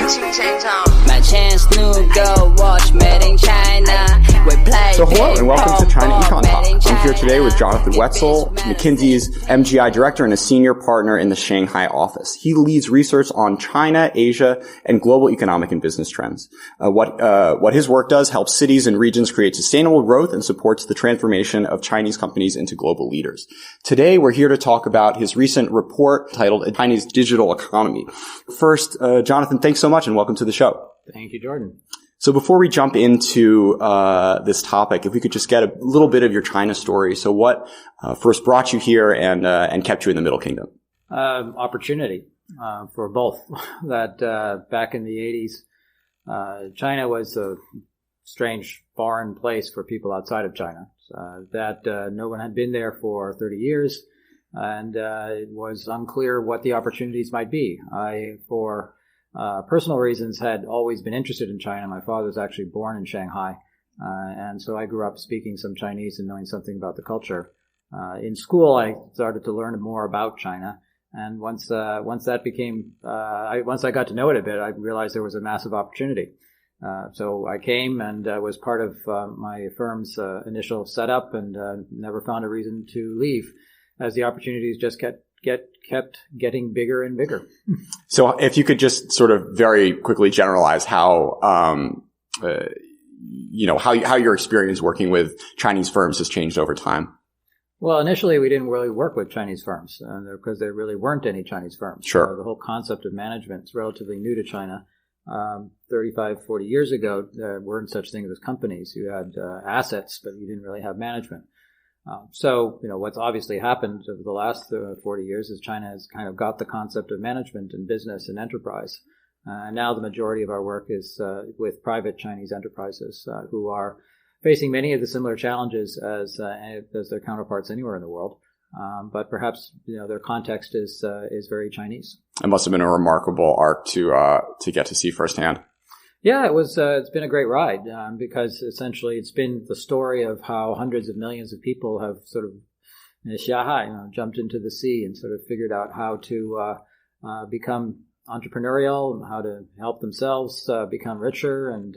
My chance new girl watch made in China. We play. So hello and welcome to China Econ Talk. I'm here today with Jonathan Woetzel, McKinsey's MGI director and a senior partner in the Shanghai office. He leads research on China, Asia, and global economic and business trends. What his work does helps cities and regions create sustainable growth and supports the transformation of Chinese companies into global leaders. Today, we're here to talk about his recent report titled Chinese Digital Economy. First, Jonathan, thanks so much and welcome to the show. Thank you, Jordan. So before we jump into this topic, if we could just get a little bit of your China story. So what first brought you here and kept you in the Middle Kingdom? Opportunity for both. That back in the 80s, China was a strange foreign place for people outside of China. No one had been there for 30 years, and it was unclear what the opportunities might be. For personal reasons, had always been interested in China. My father was actually born in Shanghai, and so I grew up speaking some Chinese and knowing something about the culture. In school, I started to learn more about China, and once I got to know it a bit, I realized there was a massive opportunity. So I came and was part of my firm's initial setup, and never found a reason to leave, as the opportunities just kept getting bigger and bigger. So if you could just sort of very quickly generalize how your experience working with Chinese firms has changed over time. Well, initially we didn't really work with Chinese firms because there really weren't any Chinese firms. Sure. The whole concept of management is relatively new to China. 35, 40 years ago, there weren't such things as companies. You had assets, but you didn't really have management. So what's obviously happened over the last 40 years is China has kind of got the concept of management and business and enterprise. Now the majority of our work is with private Chinese enterprises who are facing many of the similar challenges as their counterparts anywhere in the world. But perhaps their context is very Chinese. It must have been a remarkable arc to get to see firsthand. Yeah, it was. It's been a great ride because essentially it's been the story of how hundreds of millions of people have sort of jumped into the sea and sort of figured out how to become entrepreneurial, how to help themselves become richer, and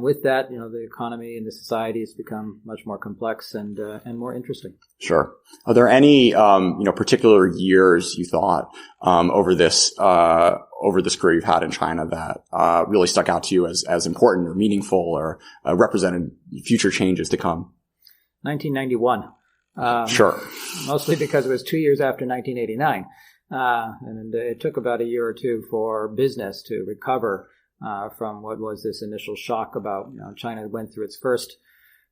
with that, the economy and the society has become much more complex and more interesting. Sure. Are there any particular years you thought over this career you've had in China that really stuck out to you as important or meaningful or represented future changes to come? 1991. Sure. Mostly because it was 2 years after 1989, and it took about a year or two for business to recover from what was this initial shock about China went through its first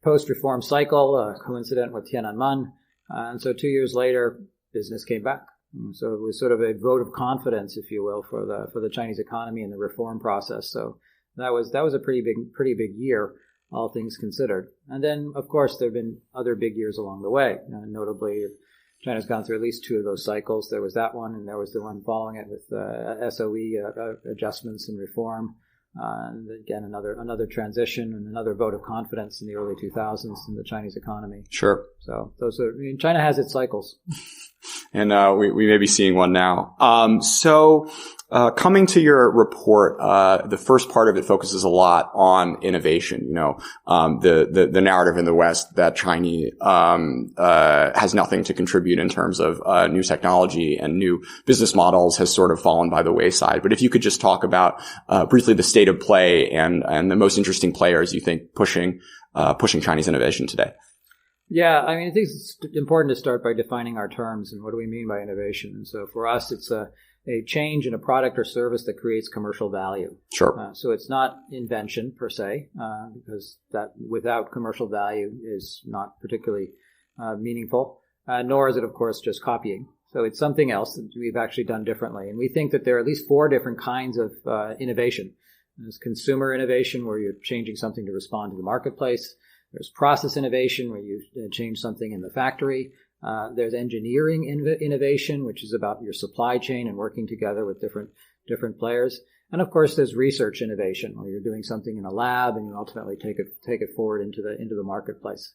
post-reform cycle, coincident with Tiananmen, and so 2 years later, business came back. So it was sort of a vote of confidence, if you will, for the Chinese economy and the reform process. So that was a pretty big year, all things considered. And then, of course, there have been other big years along the way. Notably, China's gone through at least two of those cycles. There was that one, and there was the one following it with SOE adjustments and reform. And again, another transition and another vote of confidence in the early 2000s in the Chinese economy. Sure. So China has its cycles. And we may be seeing one now. Coming to your report, the first part of it focuses a lot on innovation. The narrative in the West that China has nothing to contribute in terms of new technology and new business models has sort of fallen by the wayside. But if you could just talk about briefly the state of play and the most interesting players you think pushing Chinese innovation today. Yeah, I think it's important to start by defining our terms and what do we mean by innovation. And so for us, it's a change in a product or service that creates commercial value. Sure. So it's not invention per se, because that without commercial value is not particularly meaningful, nor is it, of course, just copying. So it's something else that we've actually done differently. And we think that there are at least four different kinds of innovation. There's consumer innovation, where you're changing something to respond to the marketplace. There's process innovation, where you change something in the factory. There's engineering innovation, which is about your supply chain and working together with different players. And of course, there's research innovation, where you're doing something in a lab and you ultimately take it forward into the marketplace.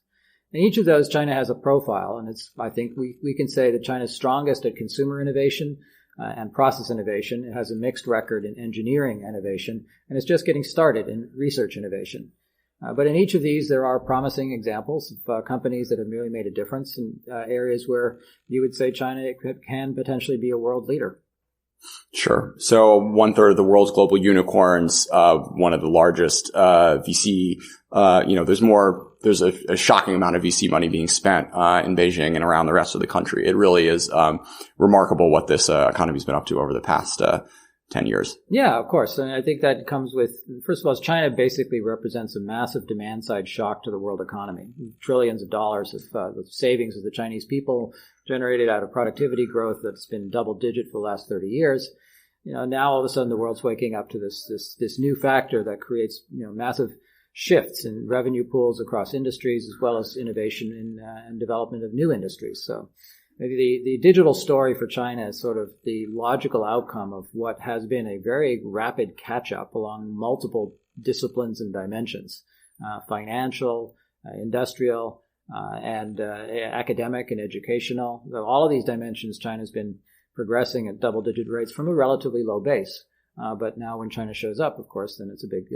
And each of those, China has a profile, and I think we can say that China's strongest at consumer innovation, and process innovation. It has a mixed record in engineering innovation, and it's just getting started in research innovation. But in each of these, there are promising examples of companies that have really made a difference in areas where you would say China can potentially be a world leader. Sure. So 1/3 of the world's global unicorns, one of the largest VC, there's a shocking amount of VC money being spent in Beijing and around the rest of the country. It really is remarkable what this economy's been up to over the past 10 years. Yeah, of course. And I think that comes with, first of all, China basically represents a massive demand-side shock to the world economy. Trillions of dollars of the savings of the Chinese people generated out of productivity growth that's been double-digit for the last 30 years. Now all of a sudden the world's waking up to this new factor that creates, massive shifts in revenue pools across industries as well as innovation and development of new industries. So maybe the digital story for China is sort of the logical outcome of what has been a very rapid catch-up along multiple disciplines and dimensions, financial, industrial, and academic and educational. So all of these dimensions, China's been progressing at double-digit rates from a relatively low base. But now when China shows up, of course, then it's a big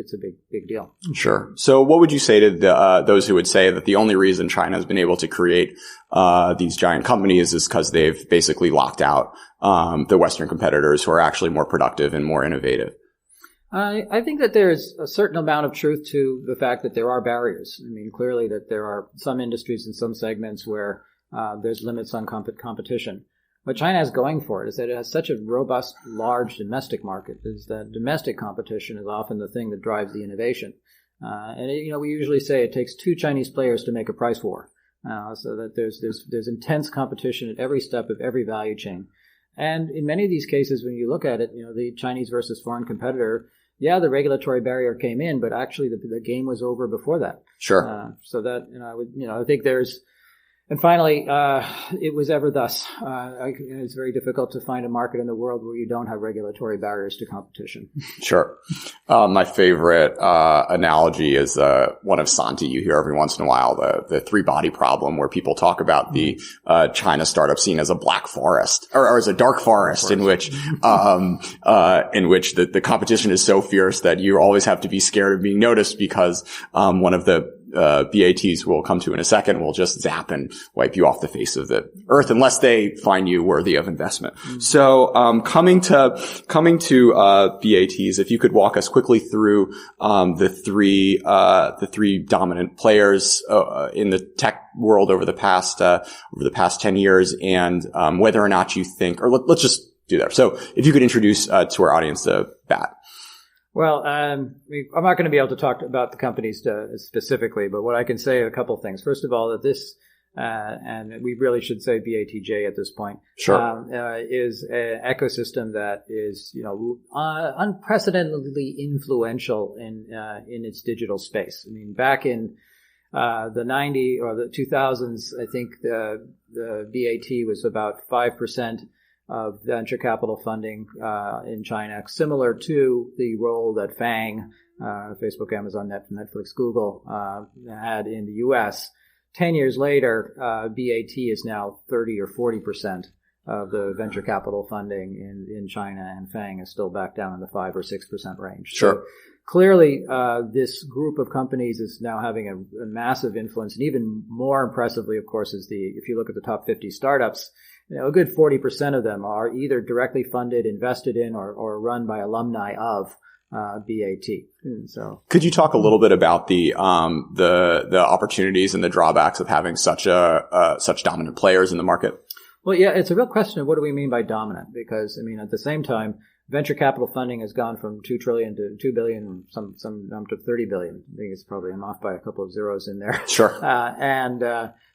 deal. Sure. So what would you say to those who would say that the only reason China has been able to create these giant companies is because they've basically locked out the Western competitors who are actually more productive and more innovative? I think that there's a certain amount of truth to the fact that there are barriers. I mean, clearly that there are some industries and some segments where there's limits on competition. What China has going for it is that it has such a robust, large domestic market, is that domestic competition is often the thing that drives the innovation. We usually say it takes two Chinese players to make a price war, so that there's intense competition at every step of every value chain. And in many of these cases, when you look at it, the Chinese versus foreign competitor, yeah, the regulatory barrier came in, but actually the game was over before that. Sure. So that, I think there's, and finally, it was ever thus. It's very difficult to find a market in the world where you don't have regulatory barriers to competition. Sure. My favorite analogy is one of Santi you hear every once in a while, the three-body problem, where people talk about the China startup scene as a black forest or as a dark forest in which the competition is so fierce that you always have to be scared of being noticed because one of the BATs we'll come to in a second will just zap and wipe you off the face of the earth unless they find you worthy of investment. Mm-hmm. So, coming to BATs, if you could walk us quickly through the three dominant players in the tech world over the past 10 years, and whether or not you think, or let's just do that. So, if you could introduce to our audience BAT. Well, I'm not going to be able to talk about the companies specifically, but what I can say are a couple of things. First of all, that this, and we really should say BATJ at this point, sure. Is an ecosystem that is, unprecedentedly influential in its digital space. I mean, back in the 90s or the 2000s, I think the BAT was about 5% of venture capital funding in China, similar to the role that FANG, Facebook, Amazon, Netflix, Google, had in the U.S. 10 years later, BAT is now 30 or 40% of the venture capital funding in China, and FANG is still back down in the 5 or 6% range. Sure. So clearly, this group of companies is now having a massive influence, and even more impressively, of course, is if you look at the top 50 startups, a good 40% of them are either directly funded, invested in, or run by alumni of BAT. So, could you talk a little bit about the opportunities and the drawbacks of having such dominant players in the market? Well, yeah, it's a real question of what do we mean by dominant? Because at the same time, venture capital funding has gone from $2 trillion to $2 billion, some to $30 billion. I think I'm off by a couple of zeros in there. Sure.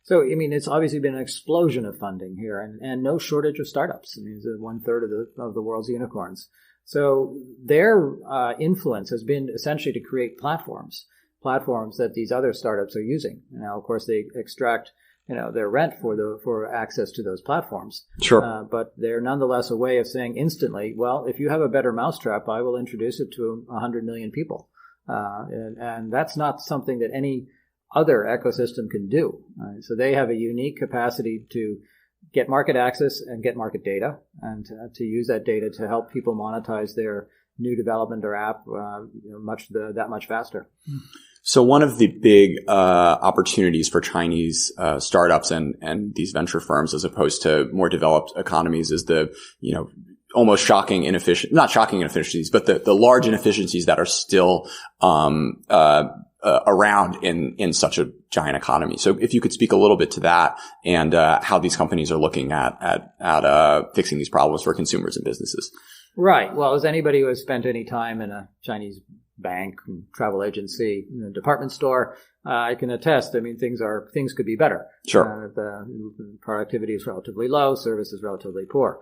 So, it's obviously been an explosion of funding here, and no shortage of startups. It's 1/3 of the world's unicorns. So their influence has been essentially to create platforms that these other startups are using. Now, of course, they extract their rent for access to those platforms. Sure. But they're nonetheless a way of saying instantly, well, if you have a better mousetrap, I will introduce it to 100 million people. And that's not something that any other ecosystem can do. So they have a unique capacity to get market access and get market data, and to use that data to help people monetize their new development or app that much faster. So one of the big opportunities for Chinese startups and these venture firms, as opposed to more developed economies, is the almost shocking not shocking inefficiencies, but the large inefficiencies that are still around in such a giant economy. So if you could speak a little bit to that and how these companies are looking at fixing these problems for consumers and businesses. Right. Well, as anybody who has spent any time in a Chinese bank, travel agency, department store, I can attest. I mean, things could be better. Sure. The productivity is relatively low, service is relatively poor.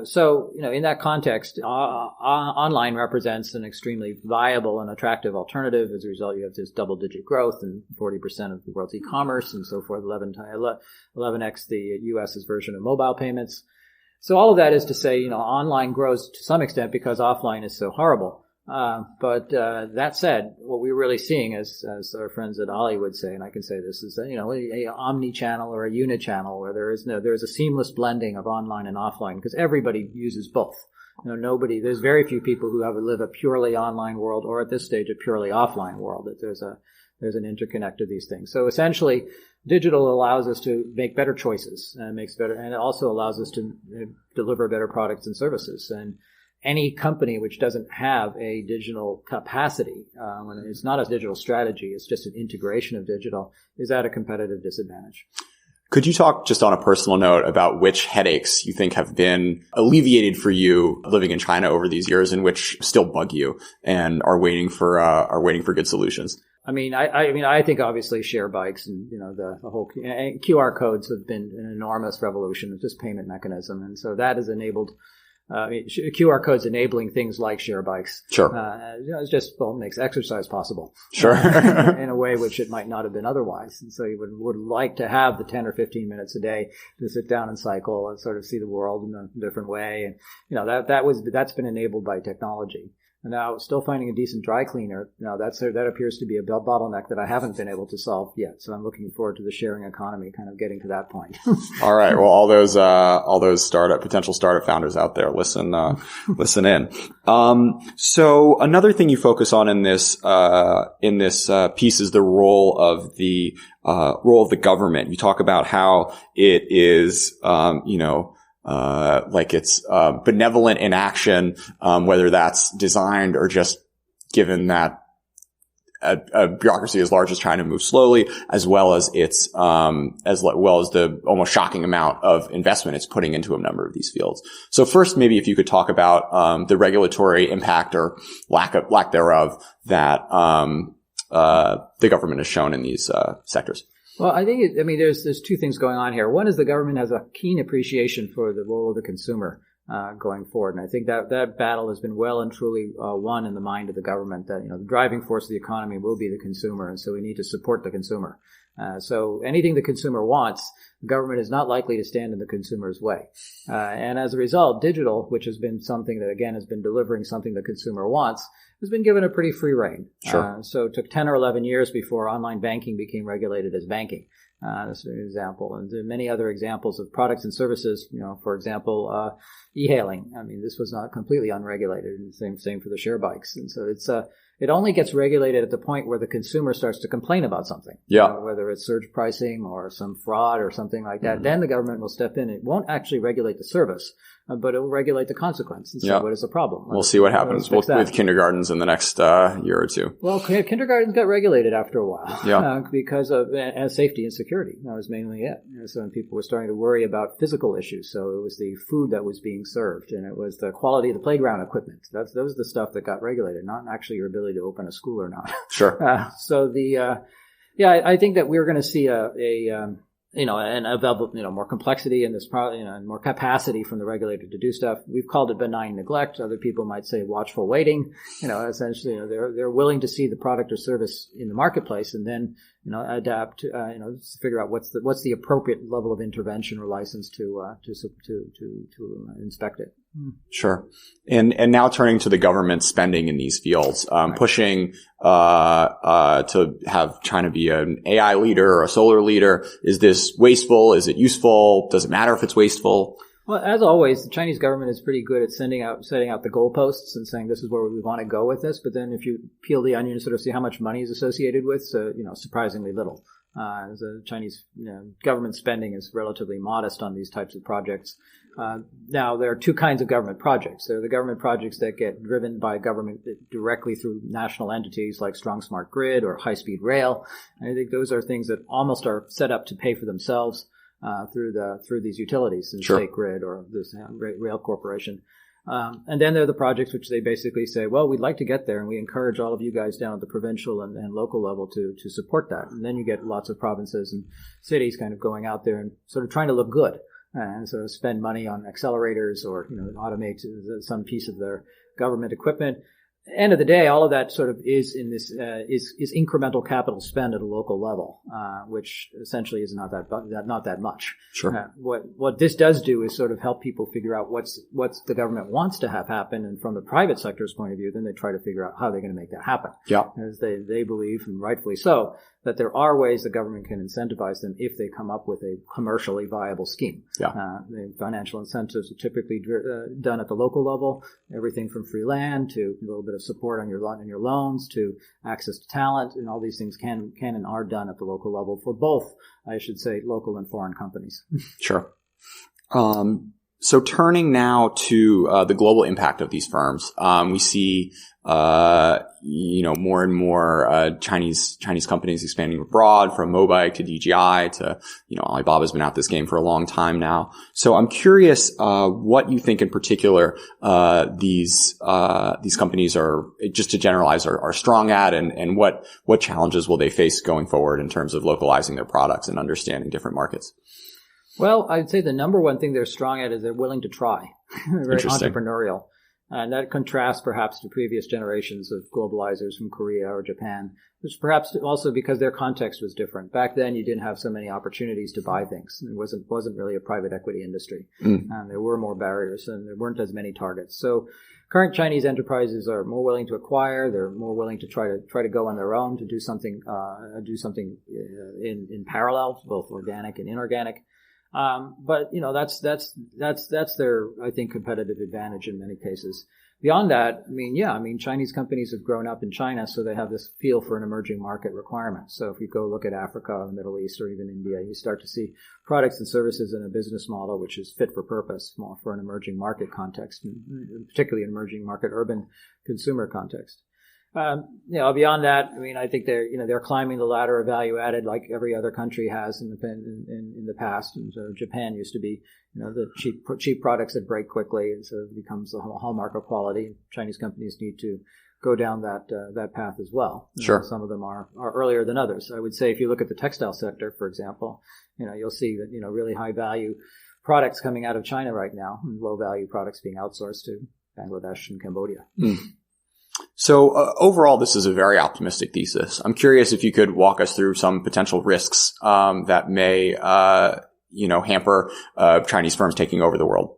So, in that context, online represents an extremely viable and attractive alternative. As a result, you have this double-digit growth and 40% of the world's e-commerce and so forth, 11x the U.S.'s version of mobile payments. So all of that is to say, online grows to some extent because offline is so horrible. But that said, what we're really seeing, as our friends at Ali would say, and I can say this, is that, a omni-channel or a unichannel where there is a seamless blending of online and offline, because everybody uses both. There's very few people who live a purely online world, or at this stage a purely offline world. That there's an interconnect of these things. So essentially, digital allows us to make better choices and it also allows us to deliver better products and services. And any company which doesn't have a digital capacity, when it's not a digital strategy, it's just an integration of digital, is at a competitive disadvantage. Could you talk just on a personal note about which headaches you think have been alleviated for you living in China over these years and which still bug you and are waiting for good solutions? I think obviously share bikes and, the whole QR codes have been an enormous revolution. It's just payment mechanism. And so that has enabled, QR codes enabling things like share bikes. Sure. Makes exercise possible. Sure. In a way which it might not have been otherwise. And so you would like to have the 10 or 15 minutes a day to sit down and cycle and sort of see the world in a different way. And, that's been enabled by technology. And now, still finding a decent dry cleaner. Now, that appears to be a bottleneck that I haven't been able to solve yet. So I'm looking forward to the sharing economy kind of getting to that point. All right. Well, all those potential startup founders out there, listen in. So another thing you focus on in this piece is the role of the government. You talk about how it is, like it's benevolent in action, whether that's designed or just given that a bureaucracy as large as China moves slowly, as well as its as well as the almost shocking amount of investment it's putting into a number of these fields. So first, maybe if you could talk about the regulatory impact or lack thereof that the government has shown in these sectors. Well, I think there's two things going on here. One is the government has a keen appreciation for the role of the consumer going forward, and I think that battle has been well and truly won in the mind of the government. That the driving force of the economy will be the consumer, and so we need to support the consumer. So anything the consumer wants, the government is not likely to stand in the consumer's way. And as a result, digital, which has been something that again has been delivering something the consumer wants, has been given a pretty free rein. Sure. So it took 10 or 11 years before online banking became regulated as banking. That's an example. And there are many other examples of products and services, for example, e-hailing. This was not completely unregulated, and same for the share bikes. And so it only gets regulated at the point where the consumer starts to complain about something. Yeah. Whether it's surge pricing or some fraud or something like that. Mm-hmm. Then the government will step in. It won't actually regulate the service, but it will regulate the consequence. And so what is the problem? We'll see what happens with kindergartens in the next year or two. Well, kindergartens got regulated after a while. Yeah. Because of safety and security. That was mainly it. So people were starting to worry about physical issues. So it was the food that was being served, and it was the quality of the playground equipment. Those are the stuff that got regulated, not actually your ability to open a school or not. Sure. I think that we're going to see more complexity in this, and more capacity from the regulator to do stuff. We've called it benign neglect. Other people might say watchful waiting. Essentially, they're willing to see the product or service in the marketplace and then, adapt, figure out what's the appropriate level of intervention or license to inspect it. Sure. And now turning to the government spending in these fields, pushing to have China be an AI leader or a solar leader. Is this wasteful? Is it useful? Does it matter if it's wasteful? Well, as always, the Chinese government is pretty good at setting out the goalposts and saying this is where we want to go with this. But then if you peel the onion and sort of see how much money is associated with, surprisingly little. The Chinese government spending is relatively modest on these types of projects. Now, there are two kinds of government projects. There are the government projects that get driven by government directly through national entities like Strong Smart Grid or High Speed Rail. And I think those are things that almost are set up to pay for themselves through these utilities, the State Grid or this rail corporation. And then there are the projects which they basically say, well, we'd like to get there, and we encourage all of you guys down at the provincial and local level to support that. And then you get lots of provinces and cities kind of going out there and sort of trying to look good and sort of spend money on accelerators or automate some piece of their government equipment. End of the day, all of that sort of is in this is incremental capital spend at a local level, which essentially is not that much. Sure. What this does do is sort of help people figure out what's the government wants to have happen, and from the private sector's point of view, then they try to figure out how they're going to make that happen. Yeah. As they believe, and rightfully so, that there are ways the government can incentivize them if they come up with a commercially viable scheme. Yeah. The financial incentives are typically done at the local level, everything from free land to a little bit of support on your loans to access to talent, and all these things can and are done at the local level for both, I should say, local and foreign companies. Sure. So turning now to the global impact of these firms, we see more and more Chinese companies expanding abroad, from Mobike to DJI to Alibaba's been at this game for a long time now. So I'm curious what you think in particular these companies are, just to generalize, are strong at, and what challenges will they face going forward in terms of localizing their products and understanding different markets. Well, I'd say the number one thing they're strong at is they're willing to try. They're very entrepreneurial. And that contrasts perhaps to previous generations of globalizers from Korea or Japan, which perhaps also because their context was different. Back then, you didn't have so many opportunities to buy things. It wasn't really a private equity industry. And there were more barriers, and there weren't as many targets. So current Chinese enterprises are more willing to acquire. They're more willing to try to go on their own, to do something in parallel, both organic and inorganic. But that's their, I think, competitive advantage in many cases. Beyond that, Chinese companies have grown up in China, so they have this feel for an emerging market requirement. So if you go look at Africa or the Middle East or even India, you start to see products and services in a business model which is fit for purpose, more for an emerging market context, and particularly an emerging market urban consumer context. Beyond that, I think they're climbing the ladder of value added like every other country has in the past. And so Japan used to be, the cheap products that break quickly, and so it becomes the hallmark of quality. Chinese companies need to go down that path as well. Sure. Some of them are earlier than others. I would say if you look at the textile sector, for example, you'll see that, really high value products coming out of China right now, and low value products being outsourced to Bangladesh and Cambodia. So overall, this is a very optimistic thesis. I'm curious if you could walk us through some potential risks that may, hamper Chinese firms taking over the world.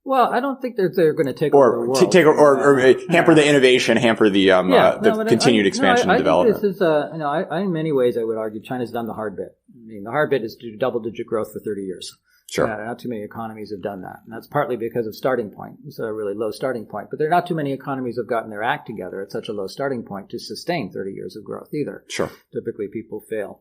Well, I don't think they're going to take over the world. Or hamper the innovation, hamper the continued expansion and development. I think this is, in many ways, I would argue China's done the hard bit. The hard bit is to do double-digit growth for 30 years. Sure. Not too many economies have done that. And that's partly because of starting point. It's a really low starting point. But there are not too many economies who have gotten their act together at such a low starting point to sustain 30 years of growth either. Sure. Typically people fail.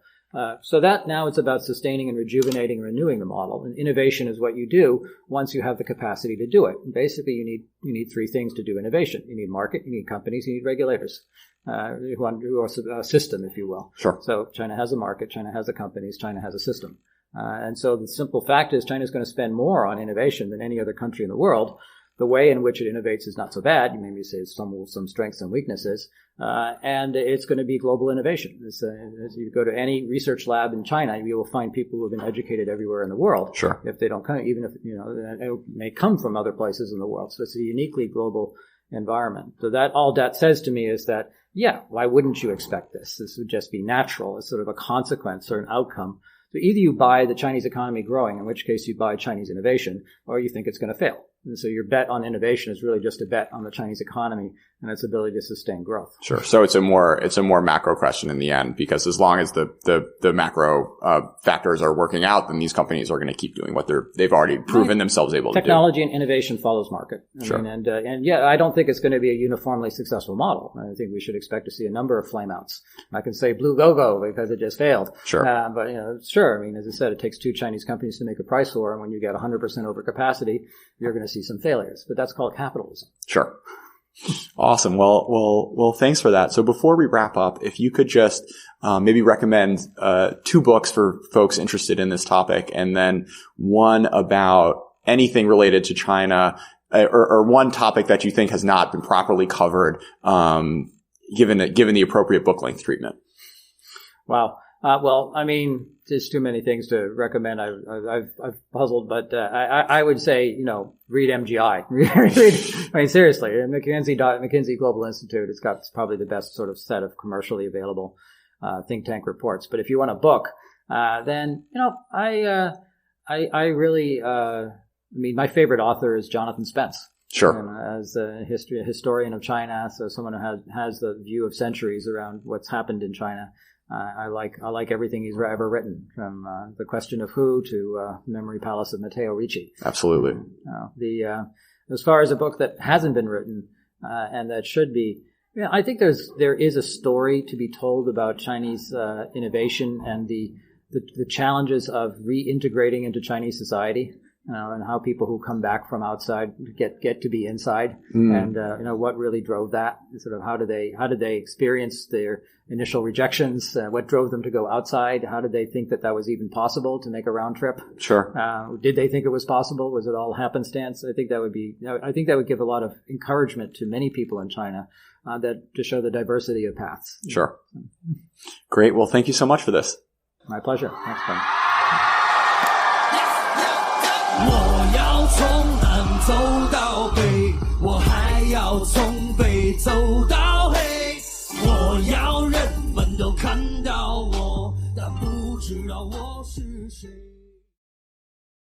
So that now it's about sustaining and rejuvenating and renewing the model. And innovation is what you do once you have the capacity to do it. And basically you need three things to do innovation. You need market, you need companies, you need regulators. Who are a system, if you will. Sure. So China has a market, China has the companies, China has a system. And so the simple fact is China is going to spend more on innovation than any other country in the world. The way in which it innovates is not so bad. You maybe say some strengths and weaknesses. And it's going to be global innovation. As you go to any research lab in China, you will find people who have been educated everywhere in the world. Sure. If they don't come, even if, it may come from other places in the world. So it's a uniquely global environment. So all that says to me is that, why wouldn't you expect this? This would just be natural. It's sort of a consequence or an outcome. So either you buy the Chinese economy growing, in which case you buy Chinese innovation, or you think it's going to fail. And so your bet on innovation is really just a bet on the Chinese economy and its ability to sustain growth. Sure. So it's a more macro question in the end, because as long as the macro factors are working out, then these companies are going to keep doing what they've already proven themselves able to do. Technology and innovation follows market. Sure. And yeah, I don't think it's going to be a uniformly successful model. I think we should expect to see a number of flameouts. I can say blue go-go because it just failed. Sure. But sure. I mean, as I said, it takes two Chinese companies to make a price war, and when you get 100% overcapacity, you're going to see some failures. But that's called capitalism. Sure. Awesome. Well, thanks for that. So before we wrap up, if you could just maybe recommend 2 books for folks interested in this topic, and then one about anything related to China, or one topic that you think has not been properly covered, given the appropriate book length treatment. Wow. Well, I mean, there's too many things to recommend. I've puzzled, but I would say, read MGI. I mean, seriously, McKinsey Global Institute. It's probably the best sort of set of commercially available think tank reports. But if you want a book, then I really, my favorite author is Jonathan Spence. Sure. And as a historian of China, so someone who has the view of centuries around what's happened in China. I like everything he's ever written, from The Question of Who to Memory Palace of Matteo Ricci. Absolutely. As far as a book that hasn't been written and that should be, I think there is a story to be told about Chinese innovation and the challenges of reintegrating into Chinese society. And how people who come back from outside get to be inside, and what really drove that. Sort of how did they experience their initial rejections? What drove them to go outside? How did they think that was even possible to make a round trip? Sure. Did they think it was possible? Was it all happenstance? I think that would give a lot of encouragement to many people in China to show the diversity of paths. Sure. Great. Well, thank you so much for this. My pleasure. Thanks, Ben. 我要从南走到北，我还要从北走到黑。我要人们都看到我，但不知道我是谁。